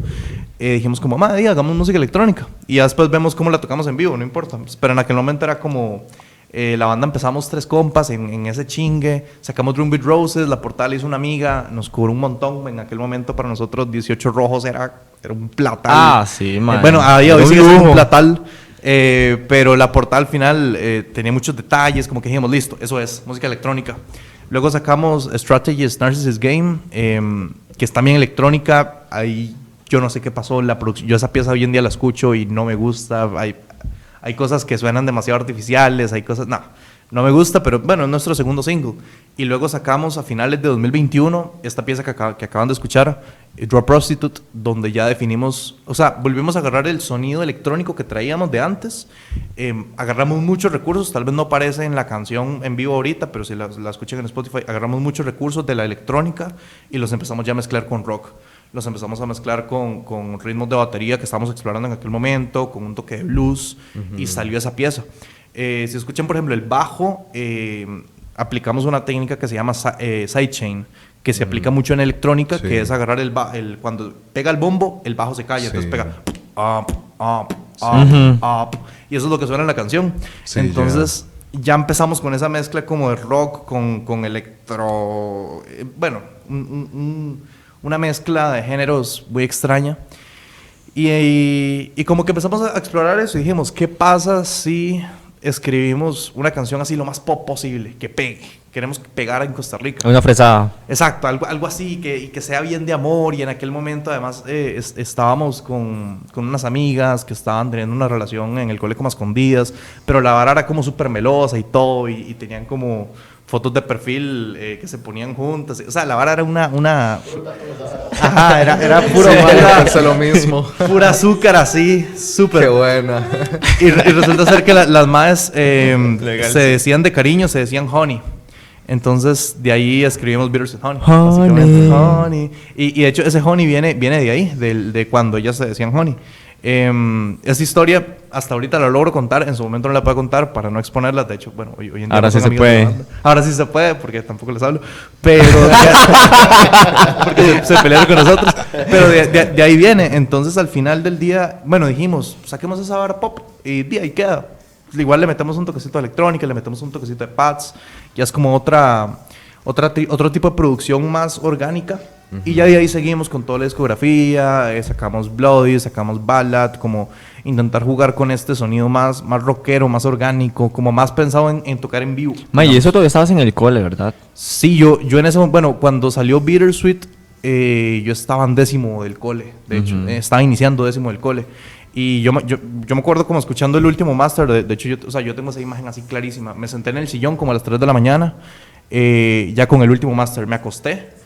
dijimos como, madre, hagamos música electrónica. Y ya después vemos cómo la tocamos en vivo, no importa. Pero en aquel momento era como, la banda empezamos 3 compas en ese chingue, sacamos Dream with Roses, la portada la hizo una amiga, nos cobró un montón. En aquel momento para nosotros 18 rojos era un platal. Ah, sí, mae. Bueno, a día de hoy Un sigue siendo un lujo. platal. Pero la portada al final tenía muchos detalles, como que dijimos, listo, eso es, música electrónica. Luego sacamos Strategist Narcissist Game, que es también electrónica. Ahí yo no sé qué pasó, la producción, yo esa pieza hoy en día la escucho y no me gusta. Hay cosas que suenan demasiado artificiales, hay cosas, no me gusta, pero bueno, es nuestro segundo single. Y luego sacamos a finales de 2021 esta pieza que acaban de escuchar, Draw Prostitute, donde ya definimos, o sea, volvimos a agarrar el sonido electrónico que traíamos de antes, agarramos muchos recursos, tal vez no aparece en la canción en vivo ahorita, pero si la escuchan en Spotify, agarramos muchos recursos de la electrónica y los empezamos ya a mezclar con rock. Los empezamos a mezclar con ritmos de batería que estábamos explorando en aquel momento, con un toque de blues, y salió esa pieza. Si escuchan, por ejemplo, el bajo, aplicamos una técnica que se llama sidechain, que se aplica mucho en electrónica, Sí. que es agarrar cuando pega el bombo, el bajo se calla, Sí. entonces pega up, y eso es lo que suena en la canción. Sí, Entonces ya empezamos con esa mezcla como de rock con electro, bueno, una mezcla de géneros muy extraña. Y como que empezamos a explorar eso y dijimos, ¿qué pasa si escribimos una canción así lo más pop posible, que pegue? Queremos pegar en Costa Rica. Una fresada. Exacto, algo así, que sea bien de amor. Y en aquel momento además estábamos con unas amigas que estaban teniendo una relación en el cole como a escondidas, pero la vara era como súper melosa y todo, y tenían como fotos de perfil que se ponían juntas. O sea, la vara era una... Ajá, era puro Sí, vara, pensé lo mismo. pura azúcar así, súper... Qué buena. Y resulta ser que las madres se decían de cariño, se decían honey. Entonces, de ahí escribimos Bittersweet Honey. Básicamente, honey. Y de hecho, ese honey viene de ahí, de cuando ellas se decían honey. Esa historia, hasta ahorita la logro contar, en su momento no la puedo contar para no exponerla. De hecho, bueno, hoy en día Ahora no sí son se amigos de la puede. banda. Ahora sí se puede, porque tampoco les hablo. Pero. Porque se pelearon con nosotros. Pero de ahí viene. Entonces, al final del día, bueno, dijimos, saquemos esa vara pop y de ahí queda. Igual le metemos un toquecito de electrónica, le metemos un toquecito de pads. Ya es como otro tipo de producción más orgánica. Y ya de ahí seguimos con toda la discografía, sacamos Bloody, sacamos Ballad, como intentar jugar con este sonido más rockero, más orgánico, como más pensado en tocar en vivo. Ma, y eso todavía estabas en el cole, ¿verdad? Sí, yo en ese momento, bueno, cuando salió Bittersweet, yo estaba en 10º del cole, de hecho, estaba iniciando 10º del cole. Y yo me acuerdo como escuchando el último máster, de hecho, yo tengo esa imagen así clarísima. Me senté en el sillón como a las 3 de la mañana, ya con el último máster, me acosté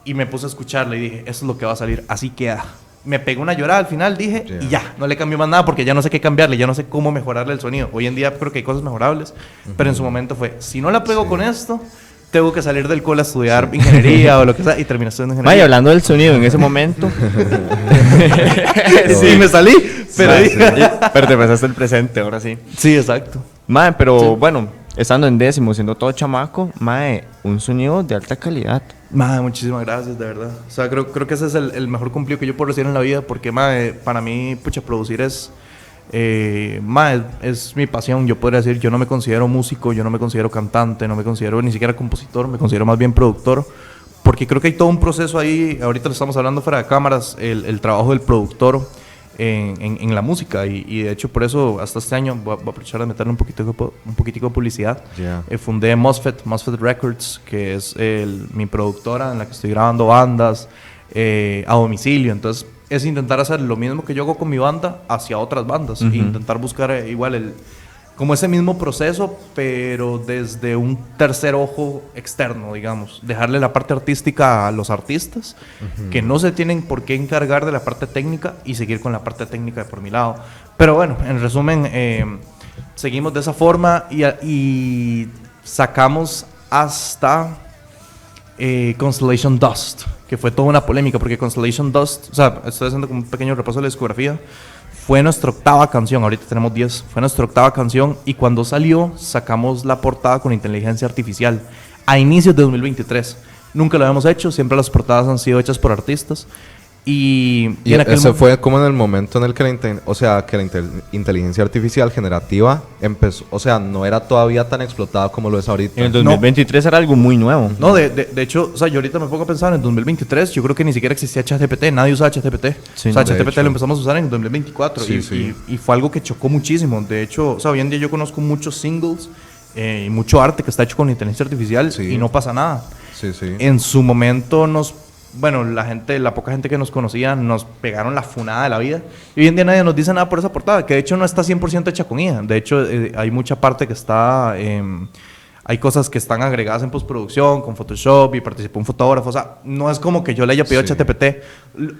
y me puse a escucharla y dije, eso es lo que va a salir, así queda. Me pegó una llorada al final, dije, y ya, no le cambió más nada porque ya no sé qué cambiarle, ya no sé cómo mejorarle el sonido. Hoy en día creo que hay cosas mejorables, pero en su momento fue, si no la pego con esto, tengo que salir del cole a estudiar ingeniería o lo que sea, y terminé estudiando ingeniería. Vaya, hablando del sonido en ese momento. Sí, me salí, pero Pero te pasaste el presente, ahora sí. sí, exacto. Mae, pero bueno, estando en 10º, siendo todo chamaco, mae, un sonido de alta calidad. Madre, muchísimas gracias, de verdad. O sea, creo que ese es el mejor cumplido que yo puedo recibir en la vida, porque, madre, para mí, pucha, producir es mi pasión. Yo podría decir, yo no me considero músico, yo no me considero cantante, no me considero ni siquiera compositor, me considero más bien productor, porque creo que hay todo un proceso ahí. Ahorita lo estamos hablando fuera de cámaras, el trabajo del productor en la música, y de hecho por eso hasta este año voy a aprovechar de meterle un poquitico de publicidad. Fundé MOSFET Records, que es mi productora en la que estoy grabando bandas a domicilio. Entonces es intentar hacer lo mismo que yo hago con mi banda hacia otras bandas, e intentar buscar igual como ese mismo proceso, pero desde un tercer ojo externo, digamos. Dejarle la parte artística a los artistas, que no se tienen por qué encargar de la parte técnica, y seguir con la parte técnica de por mi lado. Pero bueno, en resumen, seguimos de esa forma y sacamos hasta Constellation Dust, que fue toda una polémica, porque Constellation Dust, o sea, estoy haciendo como un pequeño repaso de la discografía, fue nuestra octava canción, ahorita tenemos 10, fue nuestra octava canción, y cuando salió sacamos la portada con inteligencia artificial a inicios de 2023. Nunca lo habíamos hecho, siempre las portadas han sido hechas por artistas. Y ese fue como en el momento en el que la inteligencia artificial generativa empezó, o sea, no era todavía tan explotada como lo es ahorita. En el 2023 era algo muy nuevo. No, de hecho, o sea, yo ahorita me pongo a pensar, en 2023 yo creo que ni siquiera existía ChatGPT, nadie usaba ChatGPT. Sí, o sea, no, ChatGPT lo empezamos a usar en 2024, y fue algo que chocó muchísimo. De hecho, o sea, hoy en día yo conozco muchos singles y mucho arte que está hecho con inteligencia artificial, y no pasa nada. En su momento la poca gente que nos conocía nos pegaron la funada de la vida, y hoy en día nadie nos dice nada por esa portada, que de hecho no está 100% hecha con IA. De hecho, hay mucha parte que está hay cosas que están agregadas en postproducción con Photoshop, y participó un fotógrafo. O sea, no es como que yo le haya pedido a ChatGPT.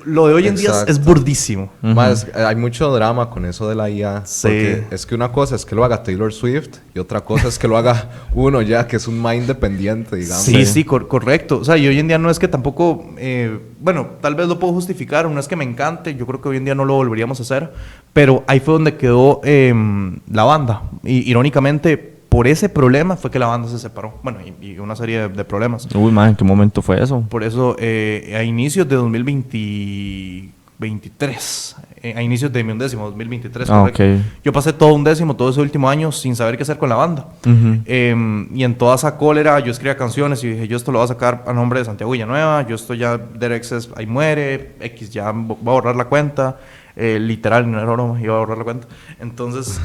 Lo de hoy en día es burdísimo. Más, hay mucho drama con eso de la IA. Porque es que una cosa es que lo haga Taylor Swift, y otra cosa es que lo haga uno ya, que es un más independiente, digamos. Sí, correcto. O sea, y hoy en día no es que tampoco, tal vez lo puedo justificar, no es que me encante, yo creo que hoy en día no lo volveríamos a hacer, pero ahí fue donde quedó la banda. Y irónicamente, por ese problema fue que la banda se separó. Bueno, y una serie de problemas. Uy, man, ¿en qué momento fue eso? Por eso, a inicios de 2023, a inicios de mi 11º, 2023, Okay. Yo pasé todo todo ese último año sin saber qué hacer con la banda. Y en toda esa cólera yo escribía canciones y dije, yo esto lo voy a sacar a nombre de Santiago Villanueva, yo esto ya, Derexes ahí muere, X ya voy a borrar la cuenta. Literal, no era broma, iba a borrar la cuenta. Entonces,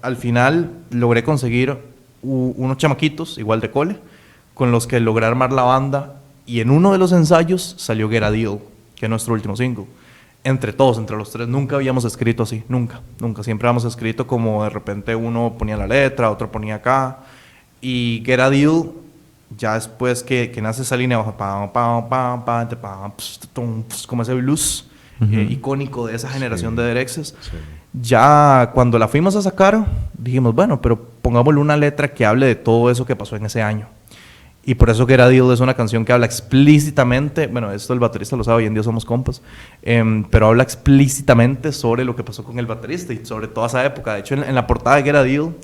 al final logré conseguir unos chamaquitos, igual de cole, con los que logré armar la banda, y en uno de los ensayos salió Get a Deal, que es nuestro último single. Entre todos, entre los tres, nunca habíamos escrito así, nunca. Siempre habíamos escrito como de repente uno ponía la letra, otro ponía acá, y Get a Deal, ya después que nace esa línea como ese blues icónico de esa generación de Derexes. Ya cuando la fuimos a sacar, dijimos, bueno, pero pongámosle una letra que hable de todo eso que pasó en ese año. Y por eso Get a Deal es una canción que habla explícitamente, bueno, esto el baterista lo sabe, hoy en día somos compas, pero habla explícitamente sobre lo que pasó con el baterista y sobre toda esa época. De hecho, en la portada de Get a Deal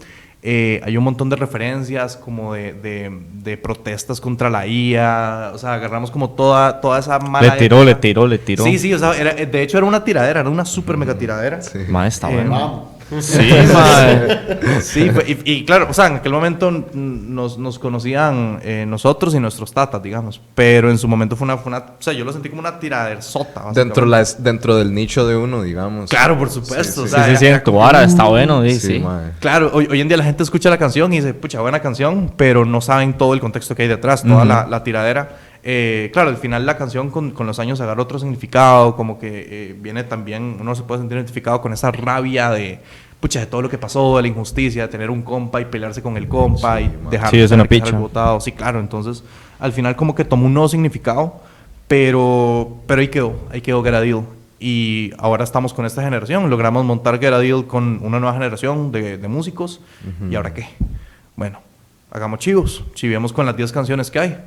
hay un montón de referencias como de protestas contra la IA. O sea, agarramos como toda esa mala... Le tiró. Sí, o sea, de hecho era una tiradera, era una super mega tiradera. Ma, está bueno. Sí, mae. Sí, y claro, o sea, en aquel momento nos conocían nosotros y nuestros tatas, digamos. Pero en su momento fue o sea, yo lo sentí como una tiraderzota. Dentro del nicho de uno, digamos. Claro, por supuesto. Sí, o sea, Sí, era tu como- vara, está bueno, sí, sí. mae. Claro, hoy en día la gente escucha la canción y dice, pucha, buena canción, pero no saben todo el contexto que hay detrás, toda la tiradera. Claro, al final la canción con los años agarra otro significado, como que viene también, uno se puede sentir identificado con esa rabia de, pucha, de todo lo que pasó, de la injusticia, de tener un compa y pelearse con el compa y dejar Sí, es una tener que dejar picha. el botado. Sí, claro, entonces al final como que tomó un nuevo significado, pero ahí quedó Get a Deal. Y ahora estamos con esta generación, logramos montar Get a Deal con una nueva generación de músicos. ¿Y ahora qué? Bueno, hagamos chivemos con las 10 canciones que hay.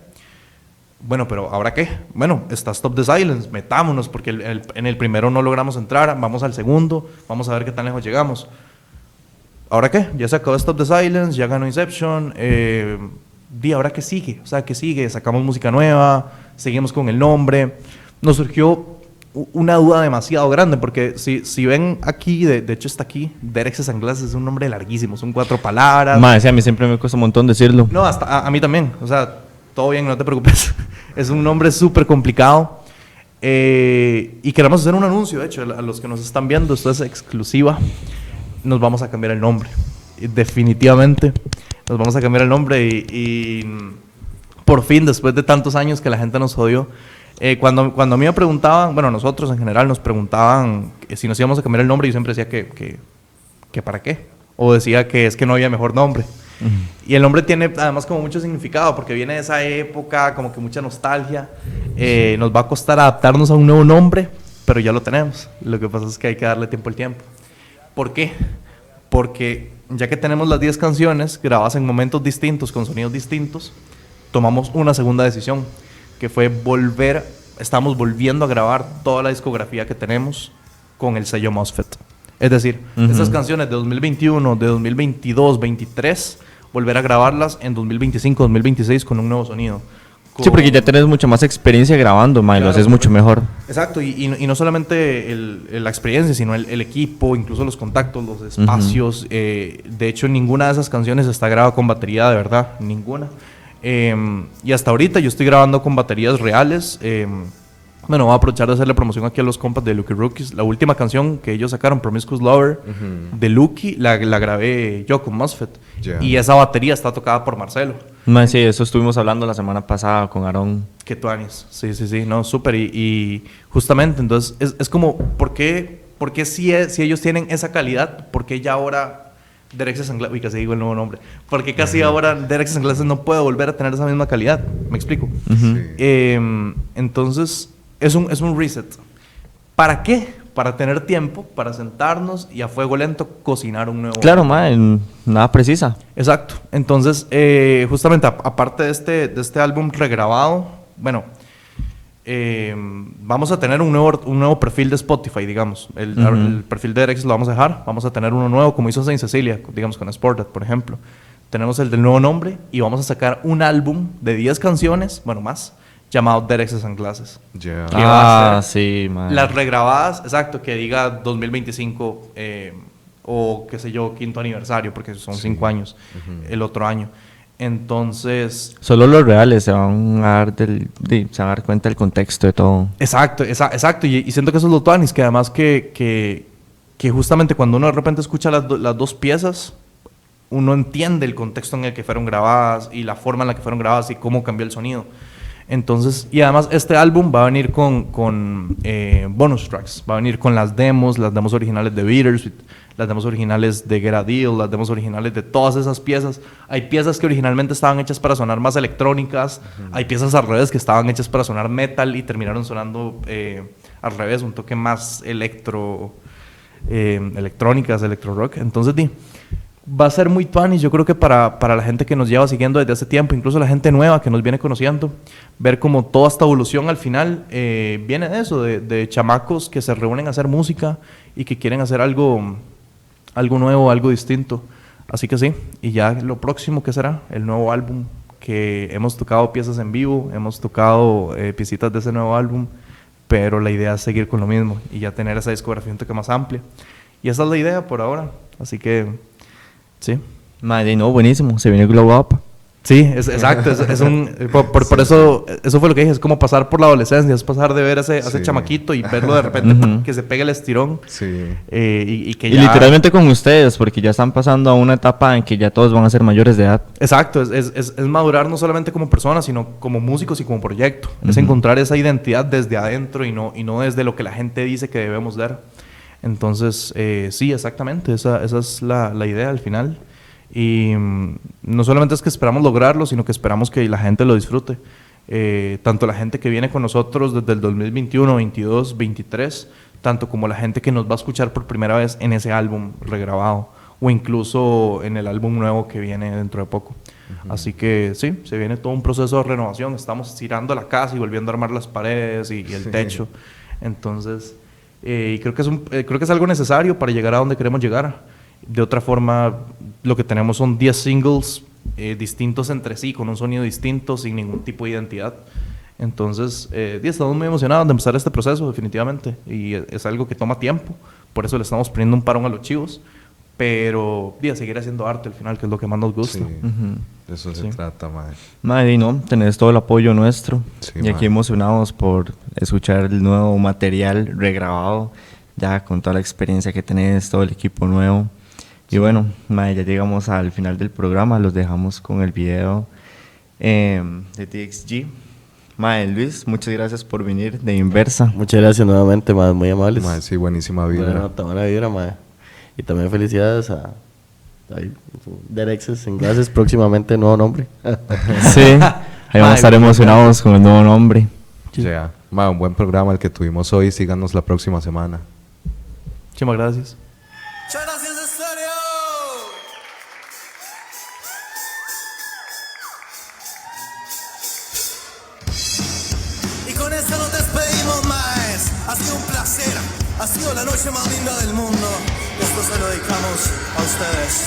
Bueno, pero ¿ahora qué? Bueno, está Stop the Silence, metámonos, porque en el primero no logramos entrar, vamos al segundo, vamos a ver qué tan lejos llegamos. ¿Ahora qué? Ya se acabó Stop the Silence, ya ganó Inception, ¿ahora qué sigue? O sea, ¿qué sigue? Sacamos música nueva, seguimos con el nombre. Nos surgió una duda demasiado grande, porque si ven aquí, de hecho está aquí, Derek Sanglas es un nombre larguísimo, son 4 palabras. Mae, sí, a mí siempre me cuesta un montón decirlo. No, hasta a mí también. O sea, todo bien, no te preocupes. Es un nombre súper complicado. Y queremos hacer un anuncio, de hecho, a los que nos están viendo, esto es exclusiva. Nos vamos a cambiar el nombre. Y definitivamente nos vamos a cambiar el nombre y por fin, después de tantos años que la gente nos jodió, cuando a mí me preguntaban, bueno, nosotros en general nos preguntaban si nos íbamos a cambiar el nombre, yo siempre decía que para qué. O decía que es que no había mejor nombre. Y el nombre tiene además como mucho significado porque viene de esa época, como que mucha nostalgia. Nos va a costar adaptarnos a un nuevo nombre, pero ya lo tenemos. Lo que pasa es que hay que darle tiempo al tiempo. ¿Por qué? Porque ya que tenemos las 10 canciones grabadas en momentos distintos, con sonidos distintos, tomamos una segunda decisión, que fue estamos volviendo a grabar toda la discografía que tenemos con el sello MOSFET. Es decir, esas canciones de 2021, de 2022, 2023, volver a grabarlas en 2025, 2026 con un nuevo sonido. Sí, porque ya tenés mucha más experiencia grabando, mae, lo Claro. haces mucho mejor. Exacto, y no solamente la experiencia, sino el equipo, incluso los contactos, los espacios. De hecho, ninguna de esas canciones está grabada con batería de verdad, ninguna. Y hasta ahorita yo estoy grabando con baterías reales. Bueno, voy a aprovechar de hacerle promoción aquí a los compas de Lucky Rookies. La última canción que ellos sacaron, Promiscuous Lover, de Lucky, la grabé yo con MOSFET. Yeah. Y esa batería está tocada por Marcelo. Mae, sí, eso estuvimos hablando la semana pasada con Aarón. Que tuanis. Sí, no, súper. Y justamente, entonces, es como, ¿por qué si ellos tienen esa calidad, por qué ya ahora Derek Sanglas, uy, casi digo el nuevo nombre, por qué casi ahora Derek Sanglas no puede volver a tener esa misma calidad? ¿Me explico? Entonces, es un reset. ¿Para qué? Para tener tiempo, para sentarnos y a fuego lento cocinar un nuevo Claro, mae, nada precisa. Exacto. Entonces, justamente aparte de este álbum regrabado, bueno, vamos a tener un nuevo perfil de Spotify, digamos. El perfil de Derek lo vamos a dejar. Vamos a tener uno nuevo, como hizo Saint Cecilia, digamos, con Sported, por ejemplo. Tenemos el del nuevo nombre y vamos a sacar un álbum de 10 canciones, bueno, más, llamado Derek Sunglasses. Yeah. ¿Qué va a Sí, mae. Las regrabadas, exacto, que diga 2025 o qué sé yo, 5º aniversario, porque son 5 años el otro año. Entonces, Solo los reales se van a dar cuenta del contexto de todo. exacto. Y siento que eso es lo tuanis, que además que justamente cuando uno de repente escucha las 2 piezas, uno entiende el contexto en el que fueron grabadas y la forma en la que fueron grabadas y cómo cambió el sonido. Entonces, y además este álbum va a venir con bonus tracks, va a venir con las demos originales de Bittersweet, las demos originales de Get a Deal, las demos originales de todas esas piezas. Hay piezas que originalmente estaban hechas para sonar más electrónicas, hay piezas al revés que estaban hechas para sonar metal y terminaron sonando al revés, un toque más electrónicas, electro rock. Entonces, va a ser muy tuanis, yo creo que para la gente que nos lleva siguiendo desde hace tiempo, incluso la gente nueva que nos viene conociendo, ver como toda esta evolución al final viene de eso, de chamacos que se reúnen a hacer música y que quieren hacer algo nuevo, algo distinto. Así que sí, y ya lo próximo que será, el nuevo álbum, que hemos tocado piezas en vivo, hemos tocado piecitas de ese nuevo álbum, pero la idea es seguir con lo mismo y ya tener esa discografía un toque más amplia. y esa es la idea por ahora. Así que, sí. Madre, no, buenísimo. Se viene Glow Up. Sí, exacto. Por eso fue lo que dije. Es como pasar por la adolescencia. Es pasar de ver a ese Sí. chamaquito y verlo de repente que se pegue el estirón. Sí. Y que Y ya... literalmente con ustedes, porque ya están pasando a una etapa en que ya todos van a ser mayores de edad. Exacto, es madurar no solamente como personas, sino como músicos y como proyecto. Es encontrar esa identidad desde adentro y no desde lo que la gente dice que debemos dar. Entonces, sí, exactamente, esa es la idea al final. Y no solamente es que esperamos lograrlo, sino que esperamos que la gente lo disfrute. Tanto la gente que viene con nosotros desde el 2021, 22, 23, tanto como la gente que nos va a escuchar por primera vez en ese álbum regrabado o incluso en el álbum nuevo que viene dentro de poco. Así que sí, se viene todo un proceso de renovación. Estamos tirando la casa y volviendo a armar las paredes y el techo. Entonces, creo que es algo necesario para llegar a donde queremos llegar. De otra forma, lo que tenemos son 10 singles distintos entre sí, con un sonido distinto, sin ningún tipo de identidad. Entonces, estamos muy emocionados de empezar este proceso, definitivamente. Y es algo que toma tiempo, por eso le estamos poniendo un parón a los chivos. Pero, seguir haciendo arte al final, que es lo que más nos gusta. Sí. De eso se trata, madre. Madre, no, tenés todo el apoyo nuestro. Sí, y aquí madre. emocionados por escuchar el nuevo material regrabado, ya con toda la experiencia que tenés, todo el equipo nuevo. Y bueno, madre, ya llegamos al final del programa, los dejamos con el video de TXG. Madre, Luis, muchas gracias por venir de Inversa. Muchas gracias nuevamente, madre, muy amables. Madre, sí, buenísima vibra. Buena nota, buena vibra, madre. Y también felicidades a Derexes en clases, próximamente nuevo nombre. Sí, ahí vamos a estar emocionados con el nuevo nombre. Ya. Madre, un buen programa el que tuvimos hoy. Síganos la próxima semana. Muchísimas gracias. Muchas gracias, Estéreo. Y con esto nos despedimos, más. Ha sido un placer. Ha sido la noche más linda del mundo. Y esto se lo dedicamos a ustedes.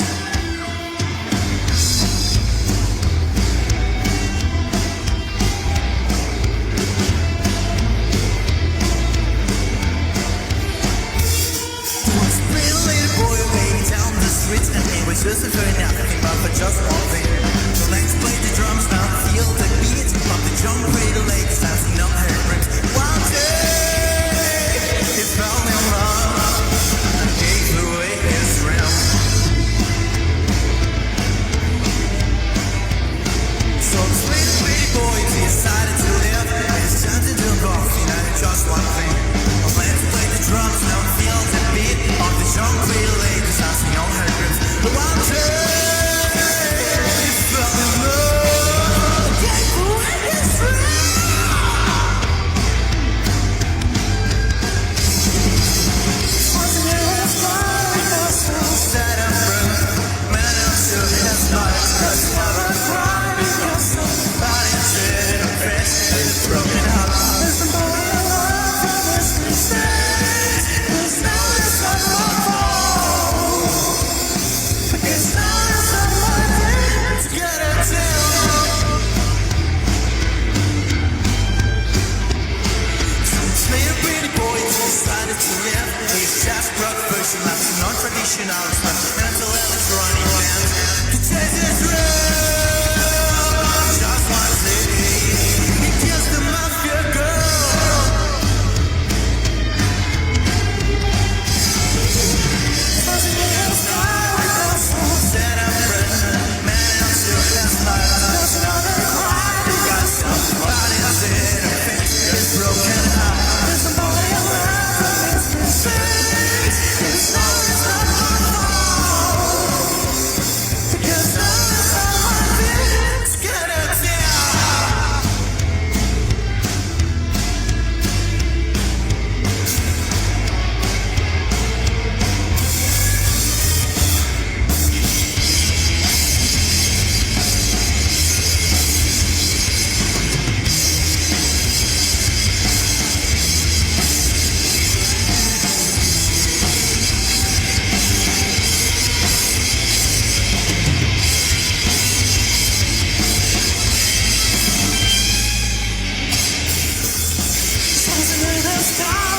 Just a turn out, thinking about for just one thing. So let's play the drums now, feel the beat. Pop the jump cradle, ladies dancing up her ribs. One day, he found me love and gave away his rim. So the sweet, sweet boy decided to live. It's time to do coffee, now just one thing. Let's play the drums now, feel the beat. Pop the jump cradle, ladies dancing on her ribs. One day, he fell in love, gave away his ring. Once again, it's like set up room. Man, I'm sure it's not just never cry because somebody said a face is broken up. There's somebody alive from this mistake. There's no reason for it's not somebody to get it to. Since little pretty boy decided to live, he's just brought version of the non-traditional stuff. Mental electronic band to chase his dream. Just one city, he kissed the mafia girl. Set up friend, man, I'm still just like another cry. Got somebody said a face is broken heart. There's somebody alive from this mistake. It's no reason for fall. Because no reason for this get it down. Something in the sky.